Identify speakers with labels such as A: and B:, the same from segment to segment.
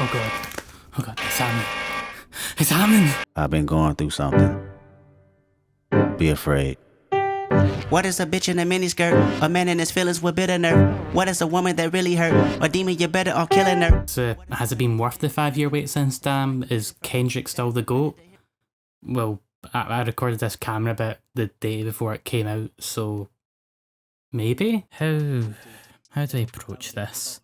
A: Oh god. Oh god, it's happening. It's happening!
B: I've been going through something. Be afraid.
C: What is a bitch in a miniskirt? A man in his feelings with bitter nerve. What is a woman that really hurt? A demon, you better off killing her.
A: So, has it been worth the 5-year wait since Damn? Is Kendrick still the GOAT? Well, I recorded this camera bit the day before it came out, so maybe? How do I approach this?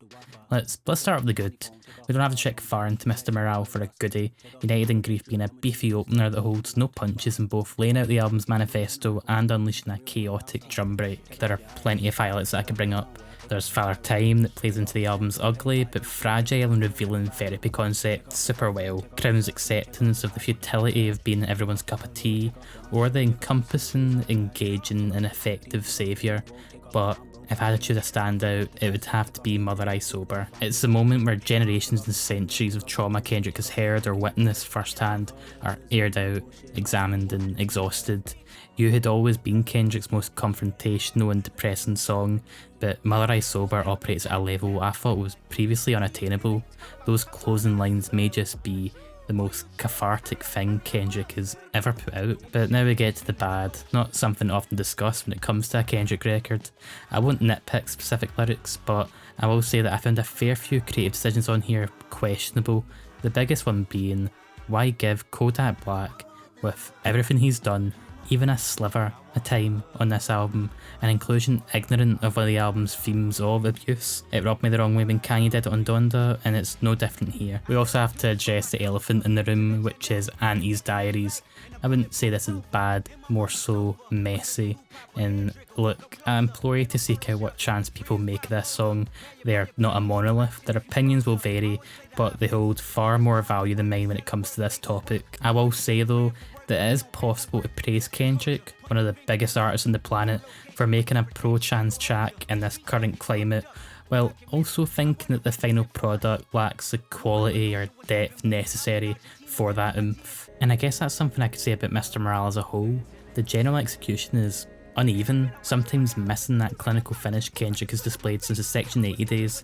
A: Let's start with the good. We don't have to check far into Mr. Morale for a goodie. United in Grief being a beefy opener that holds no punches in both laying out the album's manifesto and unleashing a chaotic drum break. There are plenty of highlights that I could bring up. There's Father Time that plays into the album's ugly but fragile and revealing therapy concept super well. Crown's acceptance of the futility of being everyone's cup of tea, or the encompassing, engaging and effective saviour. But if I had to choose a standout, it would have to be Mother I Sober. It's the moment where generations and centuries of trauma Kendrick has heard or witnessed firsthand are aired out, examined and exhausted. You had always been Kendrick's most confrontational and depressing song, but Mother I Sober operates at a level I thought was previously unattainable. Those closing lines may just be the most cathartic thing Kendrick has ever put out. But now we get to the bad, not something often discussed when it comes to a Kendrick record. I won't nitpick specific lyrics, but I will say that I found a fair few creative decisions on here questionable, the biggest one being, why give Kodak Black, with everything he's done, even a sliver of time on this album, an inclusion ignorant of one of the album's themes of abuse. It rubbed me the wrong way when Kanye did it on Donda, and it's no different here. We also have to address the elephant in the room, which is Auntie's Diaries. I wouldn't say this is bad, more so messy. And look, I implore you to seek out what chance people make of this song. They're not a monolith, their opinions will vary, but they hold far more value than mine when it comes to this topic. I will say though, that it is possible to praise Kendrick, one of the biggest artists on the planet, for making a pro-trans track in this current climate, while also thinking that the final product lacks the quality or depth necessary for that oomph. And I guess that's something I could say about Mr. Morale as a whole. The general execution is uneven, sometimes missing that clinical finish Kendrick has displayed since the Section 80 days.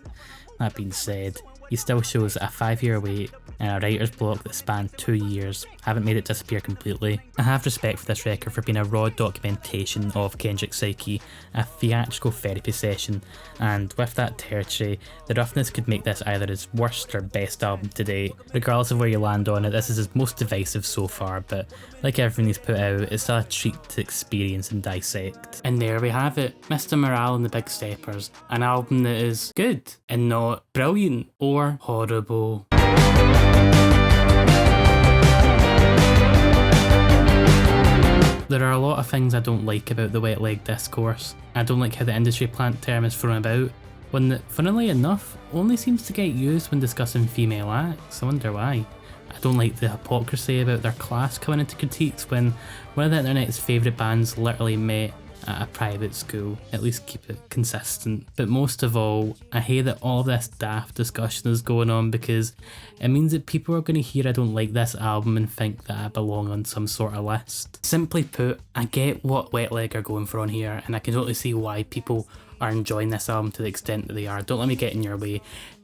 A: That being said, he still shows a 5-year wait and a writer's block that spanned 2 years haven't made it disappear completely. I have respect for this record for being a raw documentation of Kendrick's psyche, a theatrical therapy session, and with that territory, the roughness could make this either his worst or best album to date. Regardless of where you land on it, this is his most divisive so far, but like everything he's put out, it's still a treat to experience and dissect. And there we have it, Mr. Morale and the Big Steppers, an album that is good and not brilliant or horrible. There are a lot of things I don't like about the wet leg discourse. I don't like how the industry plant term is thrown about, one that, funnily enough, only seems to get used when discussing female acts. I wonder why. I don't like the hypocrisy about their class coming into critiques when one of the internet's favourite bands literally met at a private school. At least keep it consistent. But most of all, I hate that all of this daft discussion is going on because it means that people are going to hear I don't like this album and think that I belong on some sort of list. Simply put, I get what Wet Leg are going for on here, and I can totally see why people are enjoying this album to the extent that they are. Don't let me get in your way.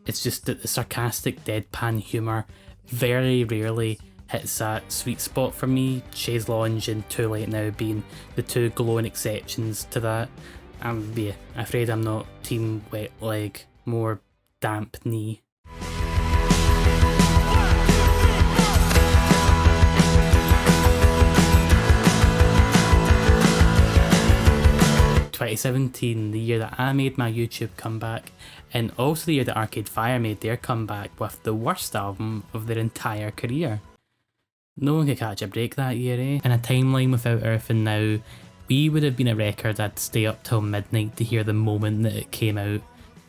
A: It's just that the sarcastic deadpan humour very rarely hits that sweet spot for me, Chaise Lounge and Too Late Now being the two glowing exceptions to that. I'm afraid I'm not team Wet Leg, more damp knee. ...2017, the year that I made my YouTube comeback, and also the year that Arcade Fire made their comeback with the worst album of their entire career. No one could catch a break that year, eh? In a timeline without Everything Now, We would have been a record I'd stay up till midnight to hear the moment that it came out.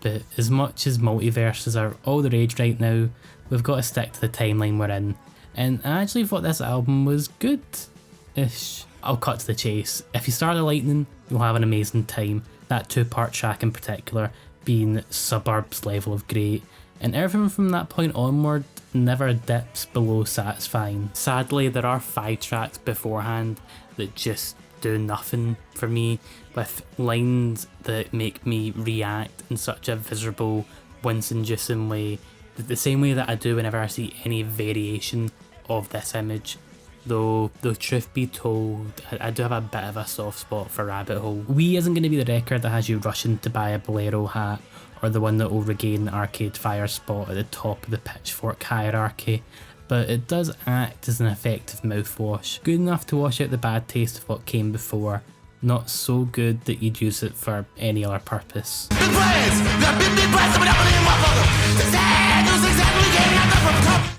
A: But as much as multiverses are all the rage right now, we've got to stick to the timeline we're in. And I actually thought this album was good-ish. I'll cut to the chase. If you start the lightning, you'll have an amazing time. That 2-part track in particular being Suburbs level of great. And everything from that point onward never dips below satisfying. Sadly, there are 5 tracks beforehand that just do nothing for me, with lines that make me react in such a miserable, wince-inducing way, the same way that I do whenever I see any variation of this image. Though truth be told, I do have a bit of a soft spot for Rabbit Hole. We isn't going to be the record that has you rushing to buy a Bolero hat, or the one that will regain the Arcade Fire spot at the top of the Pitchfork hierarchy, but it does act as an effective mouthwash. Good enough to wash out the bad taste of what came before, not so good that you'd use it for any other purpose.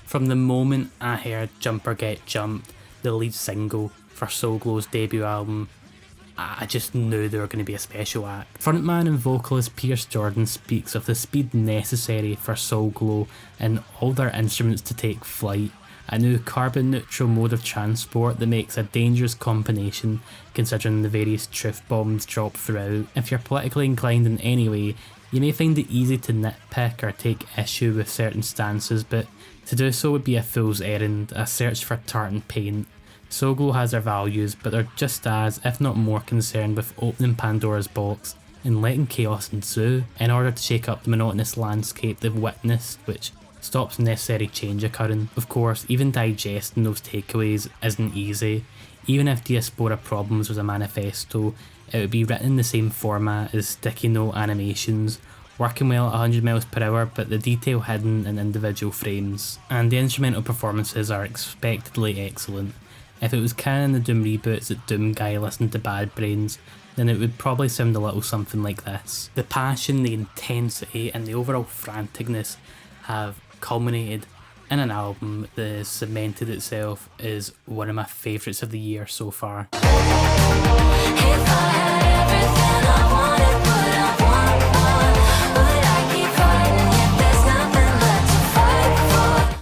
A: From the moment I heard Jumper Get Jumped, the lead single for Soul Glow's debut album, I just knew they were going to be a special act. Frontman and vocalist Pierce Jordan speaks of the speed necessary for Soul Glow and all their instruments to take flight, a new carbon neutral mode of transport that makes a dangerous combination considering the various truth bombs dropped throughout. If you're politically inclined in any way, you may find it easy to nitpick or take issue with certain stances, but to do so would be a fool's errand, a search for tartan paint. Soul Glow has their values, but they're just as, if not more, concerned with opening Pandora's box and letting chaos ensue in order to shake up the monotonous landscape they've witnessed, which stops necessary change occurring. Of course, even digesting those takeaways isn't easy. Even if Diaspora Problems was a manifesto, it would be written in the same format as sticky note animations, working well at 100 miles per hour, but the detail hidden in individual frames. And the instrumental performances are expectedly excellent. If it was canon the Doom reboots that Doom guy listened to Bad Brains, then it would probably sound a little something like this. The passion, the intensity, and the overall franticness have culminated in an album that has cemented itself as one of my favourites of the year so far.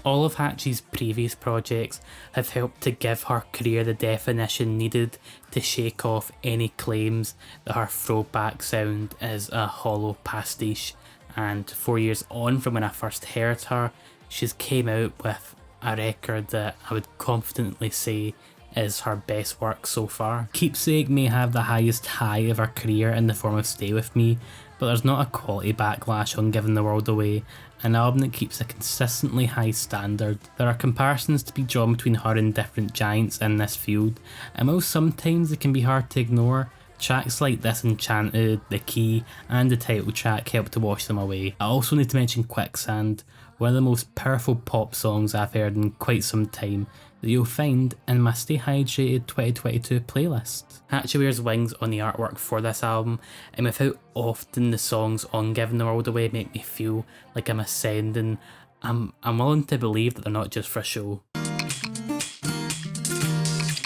A: All of Hatchie's previous projects have helped to give her career the definition needed to shake off any claims that her throwback sound is a hollow pastiche, and 4 years on from when I first heard her, she's came out with a record that I would confidently say is her best work so far. Keepsake may have the highest high of her career in the form of Stay With Me, but there's not a quality backlash on Giving the World Away, an album that keeps a consistently high standard. There are comparisons to be drawn between her and different giants in this field, and while sometimes it can be hard to ignore, tracks like Disenchanted, The Key, and the title track help to wash them away. I also need to mention Quicksand, one of the most powerful pop songs I've heard in quite some time, that you'll find in my Stay Hydrated 2022 playlist. Hatchie wears wings on the artwork for this album, and with how often the songs on Giving the World Away make me feel like I'm ascending, I'm willing to believe that they're not just for a show.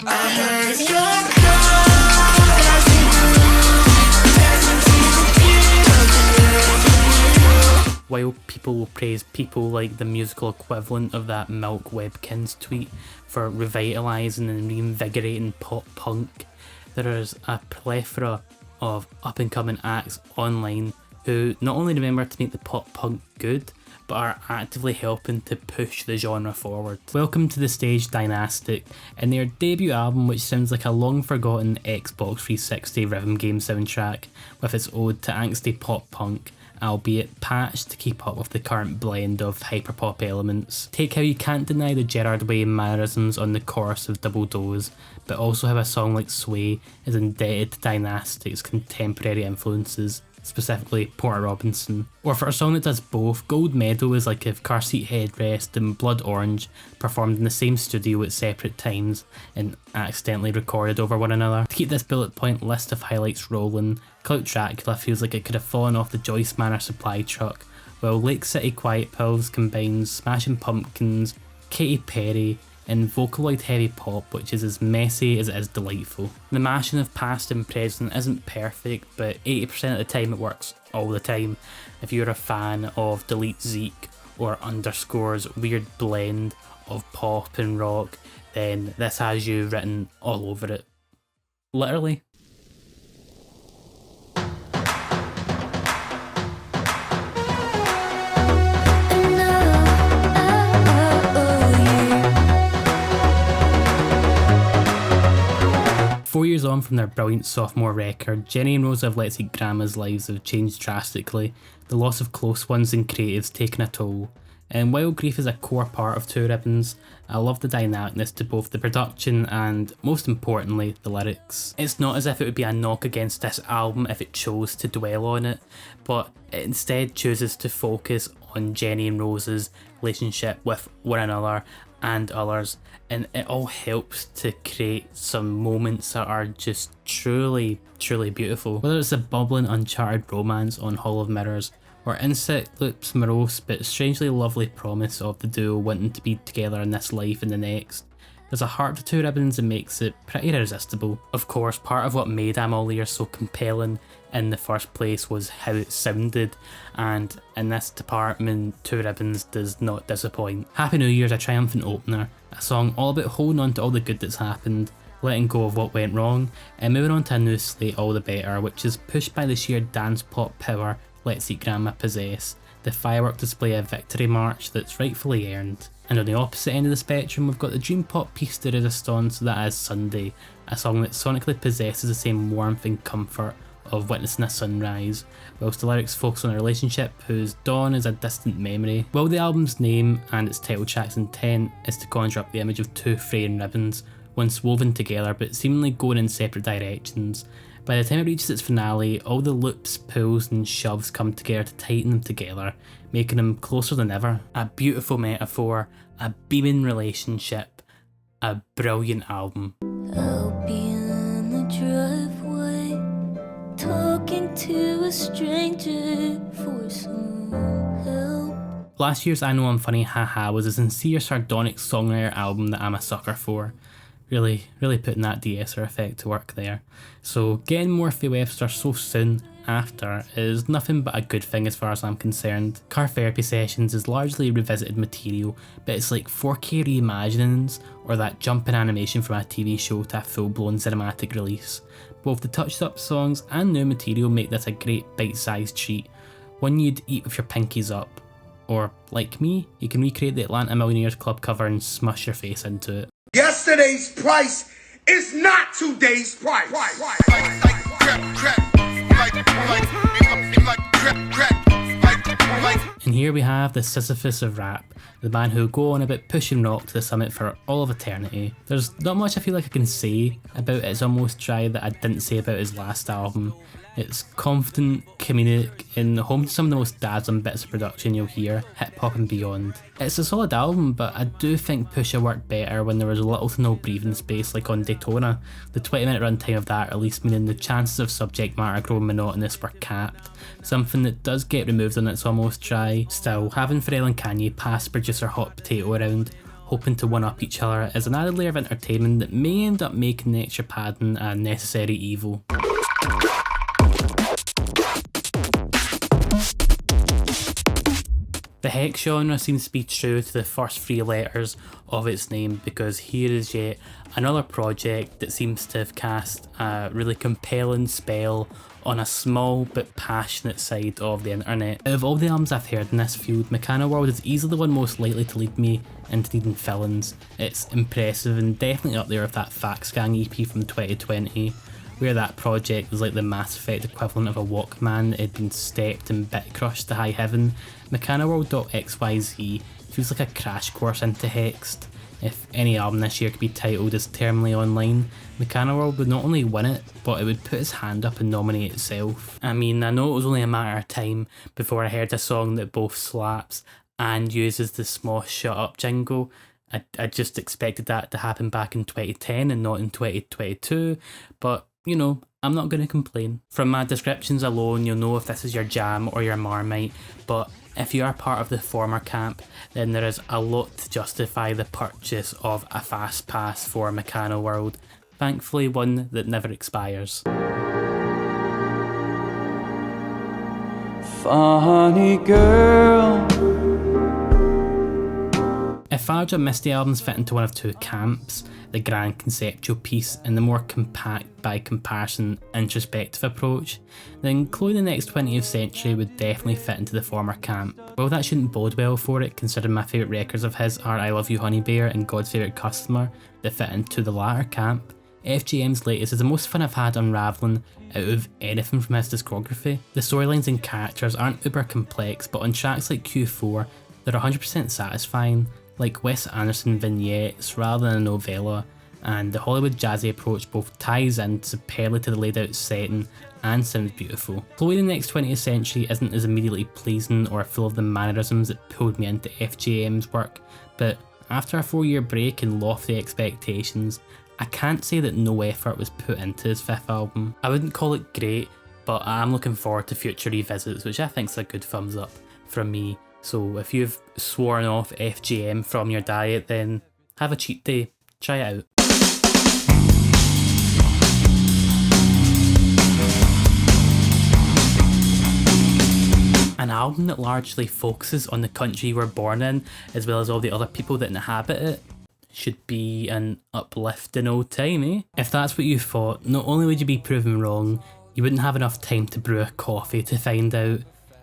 A: I heard your While people will praise people like the musical equivalent of that Milk Webkins tweet for revitalising and reinvigorating pop punk, there is a plethora of up and coming acts online who not only remember to make the pop punk good, but are actively helping to push the genre forward. Welcome to the stage Dynastic, and their debut album, which sounds like a long forgotten Xbox 360 rhythm game soundtrack with its ode to angsty pop punk, albeit patched to keep up with the current blend of hyperpop elements. Take how you can't deny the Gerard Way mannerisms on the chorus of Double Dose, but also how a song like Sway is indebted to Dynastic's contemporary influences, specifically Porter Robinson. Or for a song that does both, Gold Medal is like if Car Seat Headrest and Blood Orange performed in the same studio at separate times and accidentally recorded over one another. To keep this bullet point list of highlights rolling, Clout Dracula feels like it could have fallen off the Joyce Manor supply truck, while Lake City Quiet Pills combines Smashing Pumpkins, Katy Perry, and Vocaloid heavy pop, which is as messy as it is delightful. The mashing of past and present isn't perfect, but 80% of the time it works all the time. If you're a fan of Delete Zeke or Underscore's weird blend of pop and rock, then this has you written all over it. Literally. Four years on from their brilliant sophomore record, Jenny and Rosa of Let's Eat Grandma's lives have changed drastically, the loss of close ones and creatives taken a toll. And while grief is a core part of Two Ribbons, I love the dynamicness to both the production and, most importantly, the lyrics. It's not as if it would be a knock against this album if it chose to dwell on it, but it instead chooses to focus on Jenny and Rose's relationship with one another and others, and it all helps to create some moments that are just truly beautiful. Whether it's a bubbling uncharted romance on Hall of Mirrors, or Insect Loop's morose but strangely lovely promise of the duo wanting to be together in this life and the next, there's a heart to Two Ribbons that makes it pretty irresistible. Of course, part of what made I'm All Ears so compelling in the first place was how it sounded, and in this department, Two Ribbons does not disappoint. Happy New Year is a triumphant opener, a song all about holding on to all the good that's happened, letting go of what went wrong, and moving on to a new slate all the better, which is pushed by the sheer dance pop power Let's Eat Grandma possess, the firework display of victory march that's rightfully earned. And on the opposite end of the spectrum, we've got the dream pop piece de resistance that is Sunday, a song that sonically possesses the same warmth and comfort of witnessing a sunrise, whilst the lyrics focus on a relationship whose dawn is a distant memory. While the album's name and its title track's intent is to conjure up the image of two fraying ribbons, once woven together but seemingly going in separate directions, by the time it reaches its finale, all the loops, pulls and shoves come together to tighten them together, making them closer than ever. A beautiful metaphor, a beaming relationship, a brilliant album.
D: I'll be in the driveway, talking to a stranger for some help.
A: Last year's I Know I'm Funny Haha was a sincere sardonic songwriter album that I'm a sucker for. Really putting that de-esser effect to work there. So getting Morphy Webster so soon after is nothing but a good thing as far as I'm concerned. Car Therapy Sessions is largely revisited material, but it's like 4K reimaginings or that jump in animation from a TV show to a full-blown cinematic release. Both the touched up songs and new material make this a great bite-sized treat, one you'd eat with your pinkies up. Or, like me, you can recreate the Atlanta Millionaires Club cover and smush your face into it.
E: Yesterday's price is not today's price.
A: And here we have the Sisyphus of rap, the band who go on about pushing rock to the summit for all of eternity. There's not much I feel like I can say about It's Almost Dry that I didn't say about his last album. It's confident, comedic, and home to some of the most dazzling bits of production you'll hear, hip hop and beyond. It's a solid album, but I do think Pusha worked better when there was little to no breathing space like on Daytona. The 20-minute runtime of that release meaning the chances of subject matter growing monotonous were capped, something that does get removed on It's Almost Dry. Still, having Pharrell and Kanye pass producer hot potato around, hoping to one-up each other, is an added layer of entertainment that may end up making the extra padding a necessary evil. The Hex genre seems to be true to the first three letters of its name, because here is yet another project that seems to have cast a really compelling spell on a small but passionate side of the internet. Out of all the albums I've heard in this field, Mechanoworld is easily the one most likely to lead me into needing fill-ins. It's impressive and definitely up there with that Fax Gang EP from 2020. Where that project was like the Mass Effect equivalent of a Walkman that had been stepped and bit crushed to high heaven, Mechanoworld.xyz feels like a crash course into Hexed. If any album this year could be titled as Terminally Online, Mechanoworld would not only win it, but it would put its hand up and nominate itself. I mean, I know it was only a matter of time before I heard a song that both slaps and uses the Smosh Shut Up jingle. I just expected that to happen back in 2010 and not in 2022, but you know, I'm not going to complain. From my descriptions alone, you'll know if this is your jam or your Marmite, but if you are part of the former camp, then there is a lot to justify the purchase of a fast pass for Mechanoworld, thankfully one that never expires.
F: Funny girl.
A: If Farja Misty albums fit into one of two camps, the grand conceptual piece and the more compact by comparison introspective approach, then Chloe the Next 20th Century would definitely fit into the former camp. Well, that shouldn't bode well for it, considering my favourite records of his are I Love You Honey Bear and God's Favourite Customer that fit into the latter camp. FGM's latest is the most fun I've had unravelling out of anything from his discography. The storylines and characters aren't uber complex, but on tracks like Q4, They're 100% satisfying, like Wes Anderson vignettes rather than a novella, and the Hollywood jazzy approach both ties in superbly to the laid out setting and sounds beautiful. Chloe in the Next 20th Century isn't as immediately pleasing or full of the mannerisms that pulled me into FGM's work, but after a 4-year break and lofty expectations, I can't say that no effort was put into his 5th album. I wouldn't call it great, but I am looking forward to future revisits, which I think is a good thumbs up from me. So if you've sworn off FGM from your diet, then have a cheat day, try it out. An album that largely focuses on the country we're born in, as well as all the other people that inhabit it, should be an uplifting old time, eh? If that's what you thought, not only would you be proven wrong, you wouldn't have enough time to brew a coffee to find out.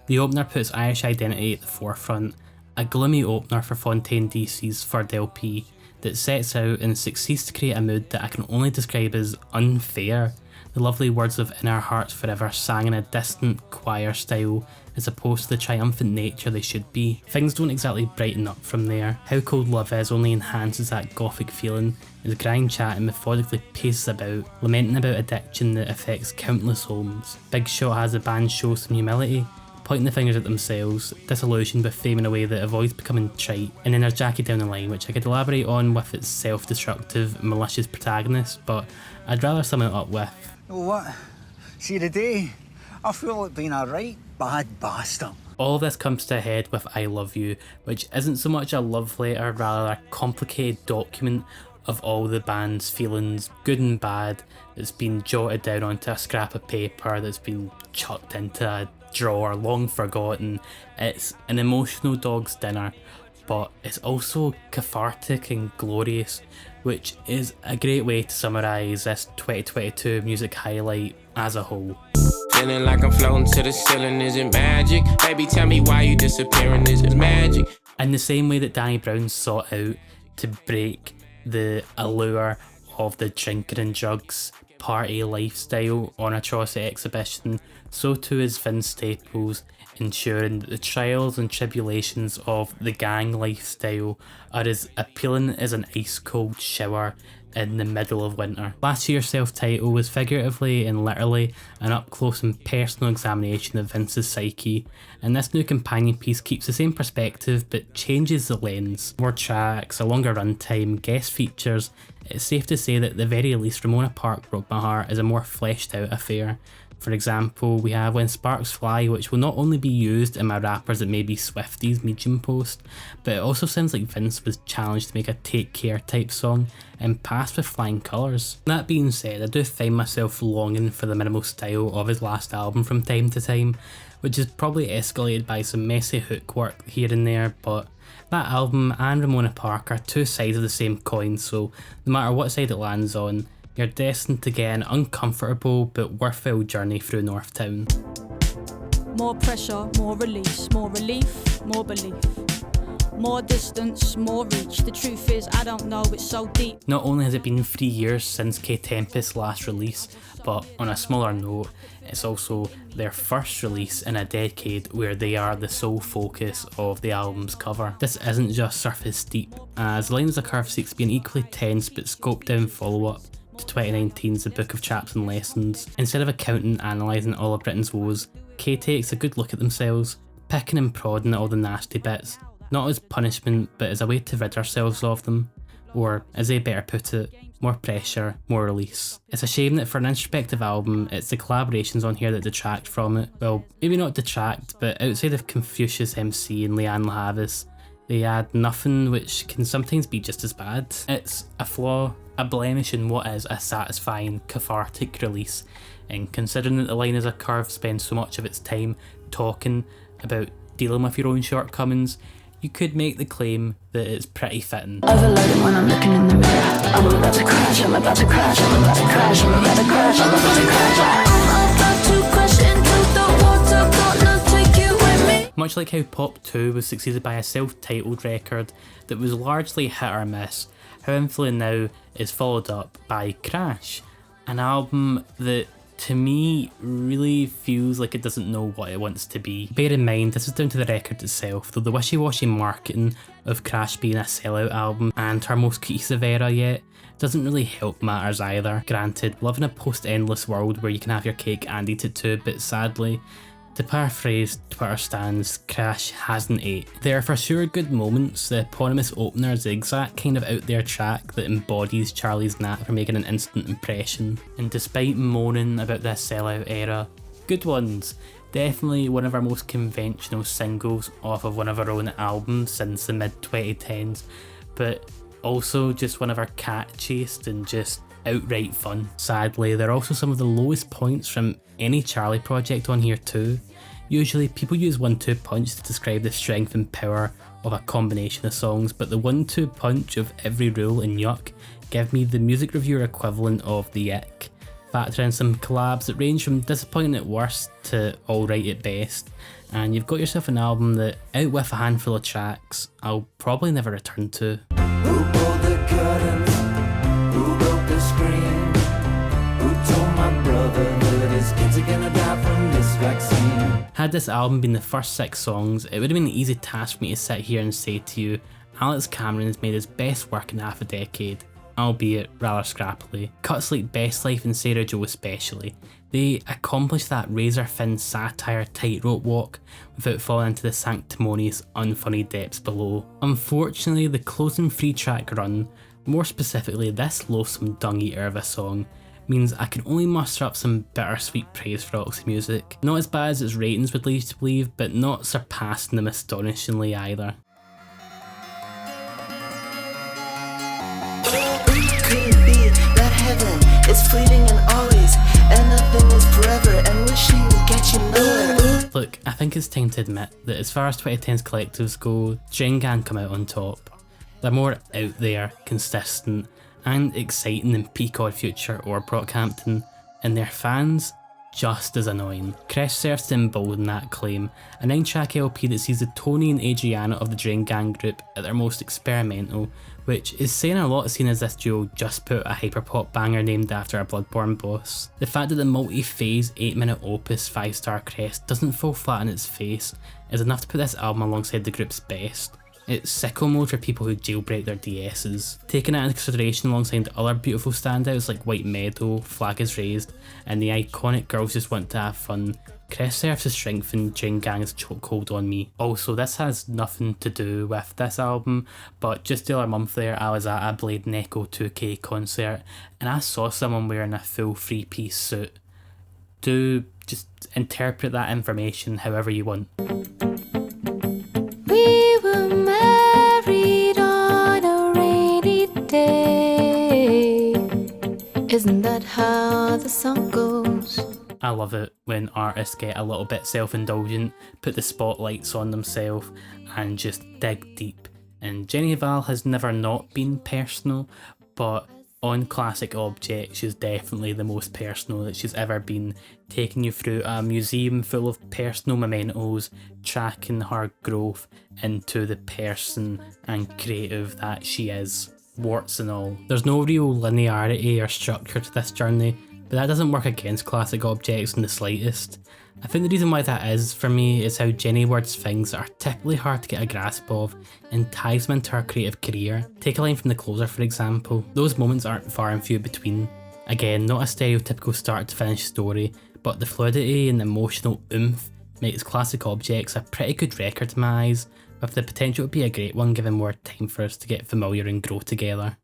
A: The opener puts Irish identity at the forefront, a gloomy opener for Fontaine DC's third LP that sets out and succeeds to create a mood that I can only describe as unfair. The lovely words of In Our Hearts Forever sang in a distant choir style as opposed to the triumphant nature they should be. Things don't exactly brighten up from there. How Cold Love Is only enhances that gothic feeling as Grind Chatting methodically paces about, lamenting about addiction that affects countless homes. Big Shot has the band show some humility, pointing the fingers at themselves, disillusioned with fame in a way that avoids becoming trite, and then there's Jackie Down the Line, which I could elaborate on with its self-destructive, malicious protagonist, but I'd rather sum it up with,
G: You know what? See today, I feel like being a right bad bastard.
A: all of this comes to a head with I Love You, which isn't so much a love letter, rather a complicated document of all the band's feelings, good and bad, that's been jotted down onto a scrap of paper that's been chucked into a drawer long forgotten. It's an emotional dog's dinner, but it's also cathartic and glorious, which is a great way to summarise this 2022 music highlight as a whole.
H: Feeling like I'm floating to the ceiling, is it magic? Baby, tell me why you disappearing, is it magic?
A: In the same way that Danny Brown sought out to break the allure of the drinking and drugs party lifestyle on Atrocity Exhibition, so too is Vince Staples, ensuring that the trials and tribulations of the gang lifestyle are as appealing as an ice cold shower in the middle of winter. Last year's self-title was figuratively and literally an up-close and personal examination of Vince's psyche, and this new companion piece keeps the same perspective but changes the lens. More tracks, a longer runtime, guest features. It's safe to say that at the very least Ramona Park Broke My Heart is a more fleshed out affair. For example, we have When Sparks Fly, which will not only be used in my Rappers That May Be Swifties Medium post, but it also sounds like Vince was challenged to make a Take Care type song and passed with flying colours. That being said, I do find myself longing for the minimal style of his last album from time to time, which is probably escalated by some messy hook work here and there, but that album and Ramona Park are two sides of the same coin, so no matter what side it lands on, you're destined to get an uncomfortable but worthwhile journey through Northtown.
I: More pressure, more release, more relief, more belief. More distance, more reach. The truth is, I don't know, it's so deep.
A: Not only has it been 3 years since K-Tempest's last release, but on a smaller note, it's also their first release in a decade where they are the sole focus of the album's cover. This isn't just surface steep, as The Line is a Curve seeks to be an equally tense but scoped down follow-up to 2019's The Book of Chaps and Lessons. Instead of accounting and analysing all of Britain's woes, K takes a good look at themselves, picking and prodding at all the nasty bits, not as punishment but as a way to rid ourselves of them, or as they better put it, more pressure, more release. It's a shame that for an introspective album, it's the collaborations on here that detract from it. Well, maybe not detract, but outside of Confucius MC and Leanne LaHavis, they add nothing, which can sometimes be just as bad. It's a flaw, a blemish in what is a satisfying, cathartic release, and considering that The Line is a Curve spends so much of its time talking about dealing with your own shortcomings, you could make the claim that it's pretty fitting.
D: Overloaded when I'm looking in the mirror. I'm about to crash, I'm about to crash, I'm about to crash, I'm about to crash, I'm about to crash. I'm about to crash into the water, gonna take you with me.
A: Much like how Pop 2 was succeeded by a self-titled record that was largely hit or miss, How I'm Feeling Now is followed up by Crash, an album that to me really feels like it doesn't know what it wants to be. Bear in mind, this is down to the record itself, though the wishy-washy marketing of Crash being a sellout album and her most cohesive era yet doesn't really help matters either. Granted, we live in a post-endless world where you can have your cake and eat it too, but sadly, to paraphrase Twitter stans, Crash hasn't ate. There are for sure good moments. The eponymous opener is the exact kind of out there track that embodies Charlie's knack for making an instant impression. And despite moaning about this sellout era, good ones. Definitely one of our most conventional singles off of one of our own albums since the mid 2010s, but also just one of our catchiest and just outright fun. Sadly, there are also some of the lowest points from any Charlie project on here too. Usually people use 1-2 punch to describe the strength and power of a combination of songs, but the 1-2 punch of Every Rule and Yuck give me the music reviewer equivalent of the ick. Factor in some collabs that range from disappointing at worst to alright at best, and you've got yourself an album that, out with a handful of tracks, I'll probably never return to.
F: Who pulled the curtains? Who broke the screen? Who told my brother that his kids are gonna die from this vaccine?
A: Had this album been the first 6 songs, it would have been an easy task for me to sit here and say to you, Alex Cameron has made his best work in half a decade, albeit rather scrappily. Cuts like Best Life and Sarah Joe especially, they accomplish that razor-thin satire tightrope walk without falling into the sanctimonious, unfunny depths below. Unfortunately, the closing 3-track run, more specifically this loathsome dung-eater of a song, means I can only muster up some bittersweet praise for Oxy Music. Not as bad as its ratings would lead you to believe, but not surpassing them astonishingly either.
J: Could be that heaven is fleeting and always, and nothing is forever, and wishing would get you nowhere.
A: Look, I think it's time to admit that as far as 2010's collectives go, Drain Gang come out on top. They're more out there, consistent, and exciting than Peak Odd Future or Brockhampton, and their fans just as annoying. Crash serves to embolden that claim, a 9-track LP that sees the Tony and Adriana of the Drain Gang group at their most experimental, which is saying a lot seeing as this duo just put a hyperpop banger named after a Bloodborne boss. The fact that the multi-phase 8-minute opus 5-star crest doesn't fall flat on its face is enough to put this album alongside the group's best. It's sicko mode for people who jailbreak their DS's. Taking that into consideration alongside other beautiful standouts like White Meadow, Flag is Raised, and the iconic Girls Just Want to Have Fun, Crest serves to strengthen Drain Gang's chokehold on me. Also, this has nothing to do with this album, but just the other month there I was at a Blade and Echo 2K concert and I saw someone wearing a full 3-piece suit. Do just interpret that information however you want.
D: We were married on a rainy day. Isn't that how the song goes?
A: I love it when artists get a little bit self-indulgent, put the spotlights on themselves and just dig deep. And Jenny Val has never not been personal, but on Classic Object she's definitely the most personal that she's ever been, taking you through a museum full of personal mementos, tracking her growth into the person and creative that she is, warts and all. There's no real linearity or structure to this journey, but that doesn't work against Classic Objects in the slightest. I think the reason why that is for me is how Jenny words things that are typically hard to get a grasp of and ties them into her creative career. Take a line from The Closer for example. Those moments aren't far and few between. Again, not a stereotypical start to finish story, but the fluidity and emotional oomph makes Classic Objects a pretty good record to my eyes, with the potential to be a great one given more time for us to get familiar and grow together.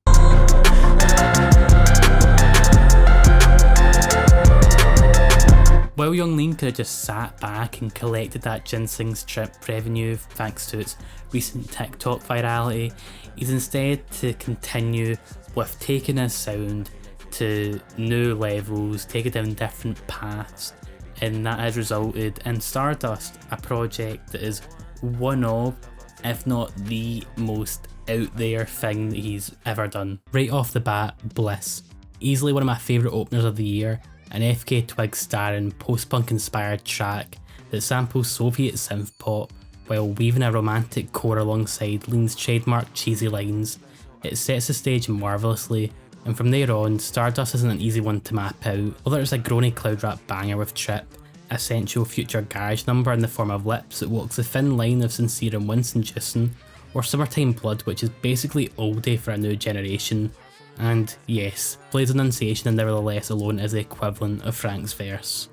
A: While Young Lean could have just sat back and collected that ginseng strip revenue thanks to its recent TikTok virality, he's instead to continue with taking his sound to new levels, taking down different paths, and that has resulted in Stardust, a project that is one of, if not the most out there thing that he's ever done. Right off the bat, Bliss. Easily one of my favourite openers of the year, an FK Twigs starring post-punk inspired track that samples Soviet synth pop while weaving a romantic core alongside Lean's trademark cheesy lines. It sets the stage marvellously, and from there on, Stardust isn't an easy one to map out. Whether it's a groany cloud rap banger with Trip, a sensual future garage number in the form of Lips that walks the thin line of Sincere and Winston Juicin, or Summertime Blood, which is basically oldie for a new generation. And yes, Blade's enunciation and Nevertheless alone is the equivalent of Frank's verse.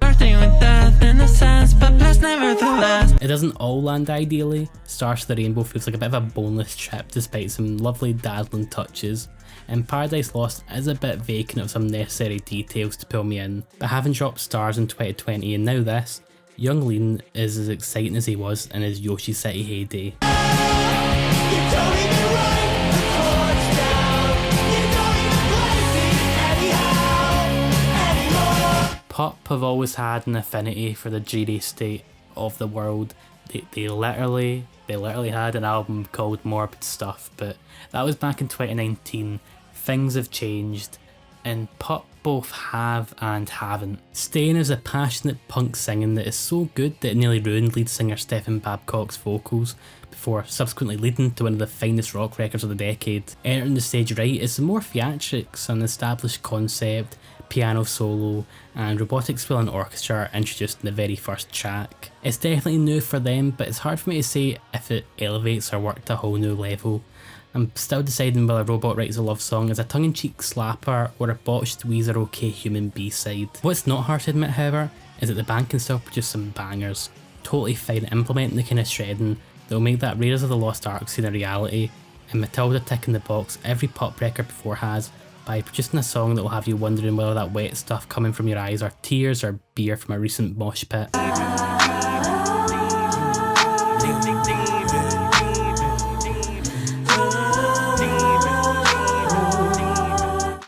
A: It doesn't all land ideally. Stars to the Rainbow feels like a bit of a boneless trip despite some lovely dazzling touches, and Paradise Lost is a bit vacant of some necessary details to pull me in, but having dropped Stars in 2020 and now this, Young Lean is as exciting as he was in his Yoshi City heyday. Pop have always had an affinity for the dreary state of the world. They literally had an album called Morbid Stuff, but that was back in 2019. Things have changed, and Pop both have and haven't. Staying is a passionate punk singing that is so good that it nearly ruined lead singer Stephen Babcock's vocals, before subsequently leading to one of the finest rock records of the decade. Entering the Stage Right is some more theatrics, an established concept, piano solo, and robotics fill and orchestra are introduced in the very first track. It's definitely new for them, but it's hard for me to say if it elevates or worked to a whole new level. I'm still deciding whether Robot Writes a Love Song is a tongue-in-cheek slapper or a botched Weezer OK Human B-side. What's not hard to admit, however, is that the band can still produce some bangers, totally fine at implementing the kind of shredding that will make that Raiders of the Lost Ark scene a reality, and Matilda ticking the box every pop record before has, by producing a song that will have you wondering whether that wet stuff coming from your eyes are tears or beer from a recent mosh pit.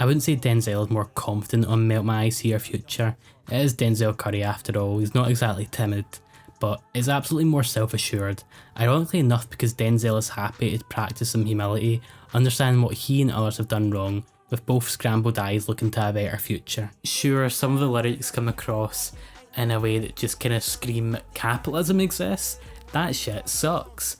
A: I wouldn't say Denzel is more confident on Melt My Eyes, See Your Future. It is Denzel Curry after all, he's not exactly timid, but it's absolutely more self-assured. Ironically enough, because Denzel is happy to practice some humility, understanding what he and others have done wrong, with both scrambled eyes looking to a better future. Sure, some of the lyrics come across in a way that just kind of scream capitalism exists. That shit sucks.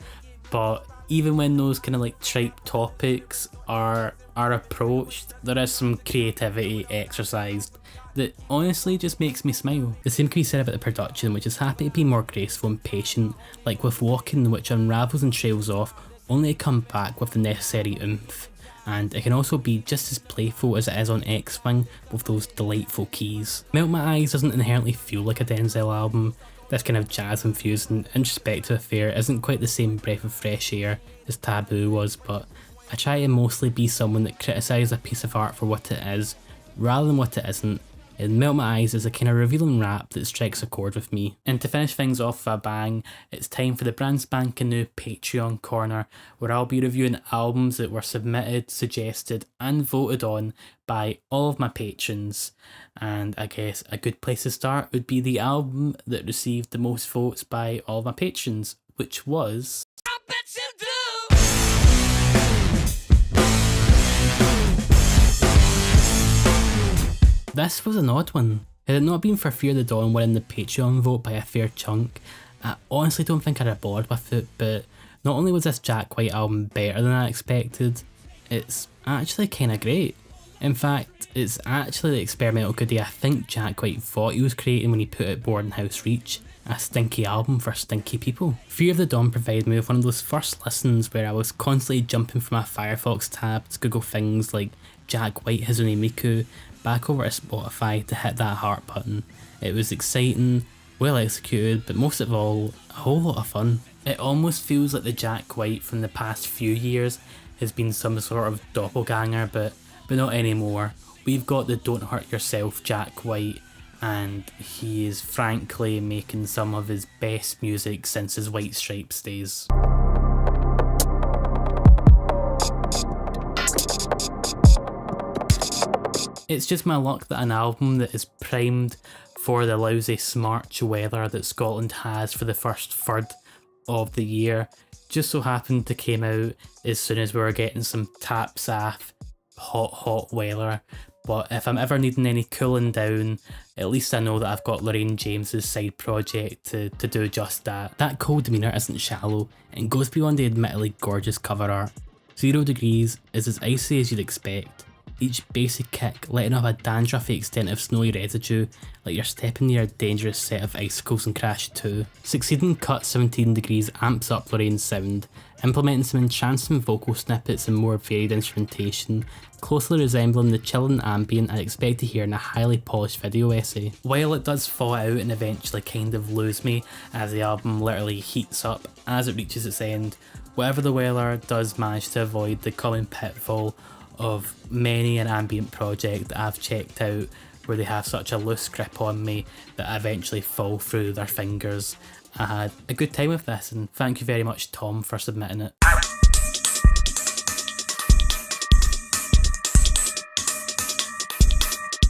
A: But even when those kind of like trite topics are approached, there is some creativity exercised that honestly just makes me smile. The same can be said about the production, which is happy to be more graceful and patient, like with Walking, which unravels and trails off, only to come back with the necessary oomph. And it can also be just as playful as it is on X-Wing with those delightful keys. Melt My Eyes doesn't inherently feel like a Denzel album. This kind of jazz-infused and introspective affair isn't quite the same breath of fresh air as Taboo was, but I try to mostly be someone that criticises a piece of art for what it is, rather than what it isn't, and Melt My Eyes is a kind of revealing rap that strikes a chord with me. And to finish things off with a bang, it's time for the brand spanking new Patreon corner, where I'll be reviewing albums that were submitted, suggested and voted on by all of my patrons. And I guess a good place to start would be the album that received the most votes by all of my patrons, which was... I bet you do! This was an odd one. Had it not been for Fear the Dawn winning the Patreon vote by a fair chunk, I honestly don't think I'd have bothered with it, but not only was this Jack White album better than I expected, it's actually kinda great. In fact, it's actually the experimental goodie I think Jack White thought he was creating when he put out Boarding House Reach, a stinky album for stinky people. Fear of the Dawn provided me with one of those first listens where I was constantly jumping from my Firefox tab to Google things like Jack White Hizune Miku, back over to Spotify to hit that heart button. It was exciting, well executed, but most of all, a whole lot of fun. It almost feels like the Jack White from the past few years has been some sort of doppelganger, but not anymore. We've got the Don't Hurt Yourself Jack White, and he is frankly making some of his best music since his White Stripes days. It's just my luck that an album that is primed for the lousy March weather that Scotland has for the first third of the year just so happened to came out as soon as we were getting some tap-saff hot weather. But if I'm ever needing any cooling down, at least I know that I've got Lorraine James's side project to do just that. That cold demeanour isn't shallow and goes beyond the admittedly gorgeous cover art. 0 Degrees is as icy as you'd expect. each basic kick letting off a dandruffy extent of snowy residue like you're stepping near a dangerous set of icicles in Crash 2. Succeeding Cut 17 Degrees amps up Lorraine's sound, implementing some enchanting vocal snippets and more varied instrumentation, closely resembling the chilling ambient I'd expect to hear in a highly polished video essay. While it does fall out and eventually kind of lose me as the album literally heats up as it reaches its end, Whatever the Weather does manage to avoid the common pitfall of many an ambient project that I've checked out where they have such a loose grip on me that I eventually fall through their fingers. I had a good time with this, and thank you very much, Tom, for submitting it.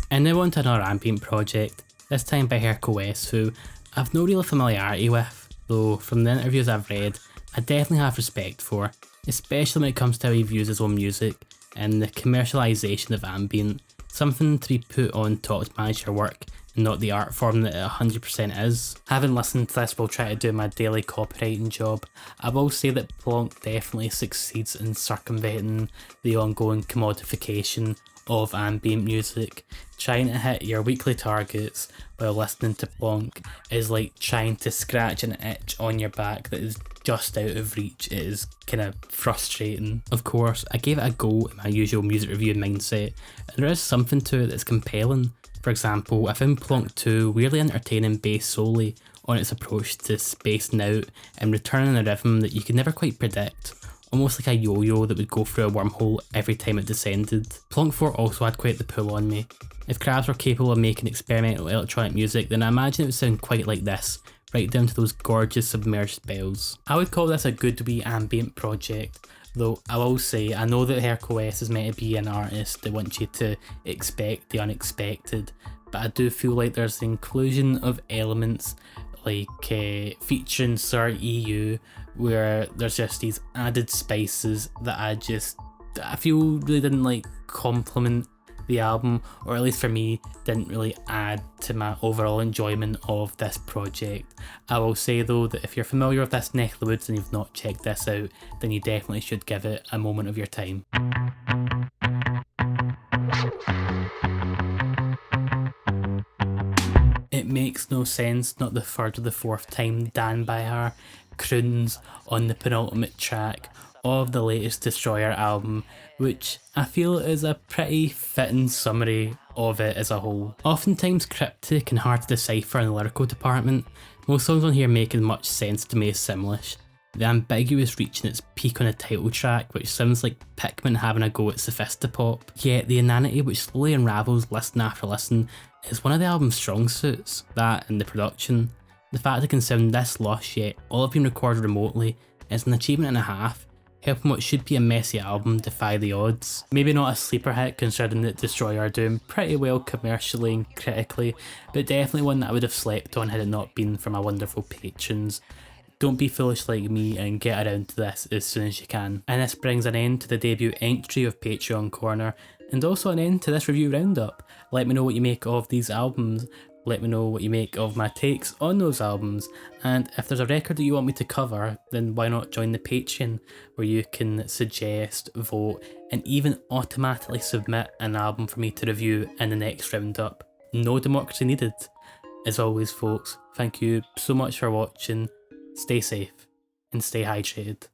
A: And now on to another ambient project, this time by Herco West, who I've no real familiarity with, though from the interviews I've read, I definitely have respect for, especially when it comes to how he views his own music and the commercialisation of ambient, something to be put on top to manage your work and not the art form that it 100% is. Having listened to this while trying to do my daily copywriting job, I will say that Plonk definitely succeeds in circumventing the ongoing commodification of ambient music. Trying to hit your weekly targets while listening to Plonk is like trying to scratch an itch on your back that is just out of reach. It is kind of frustrating. Of course, I gave it a go in my usual music review mindset, and there is something to it that's compelling. For example, I found Plonk 2 weirdly entertaining based solely on its approach to spacing out and returning a rhythm that you could never quite predict, almost like a yo-yo that would go through a wormhole every time it descended. Plonk 4 also had quite the pull on me. If Krabs were capable of making experimental electronic music, then I imagine it would sound quite like this, right down to those gorgeous submerged bells. I would call this a good wee ambient project, though I will say I know that Herco West is meant to be an artist that wants you to expect the unexpected, but I do feel like there's the inclusion of elements like featuring Sir EU, where there's just these added spices that I feel really didn't like complement the album, or at least for me didn't really add to my overall enjoyment of this project. I will say though that if you're familiar with this neck of the woods and you've not checked this out, then you definitely should give it a moment of your time. It makes no sense not the third or the fourth time Dan Bihar croons on the penultimate track of the latest Destroyer album, which I feel is a pretty fitting summary of it as a whole. Oftentimes cryptic and hard to decipher in the lyrical department, most songs on here making much sense to me as Simlish. The ambiguous reaching its peak on a title track, which sounds like Pikmin having a go at Sophistopop, yet the inanity which slowly unravels listen after listen is one of the album's strong suits, that and the production. The fact it can sound this lush yet all have been recorded remotely is an achievement and a half, helping what should be a messy album defy the odds. Maybe not a sleeper hit considering that Destroyer are doing pretty well commercially and critically, but definitely one that I would have slept on had it not been for my wonderful patrons. Don't be foolish like me and get around to this as soon as you can. And this brings an end to the debut entry of Patreon Corner, and also an end to this review roundup. Let me know what you make of these albums. Let me know what you make of my takes on those albums, and if there's a record that you want me to cover, then why not join the Patreon, where you can suggest, vote, and even automatically submit an album for me to review in the next roundup. No democracy needed. As always folks, thank you so much for watching, stay safe and stay hydrated.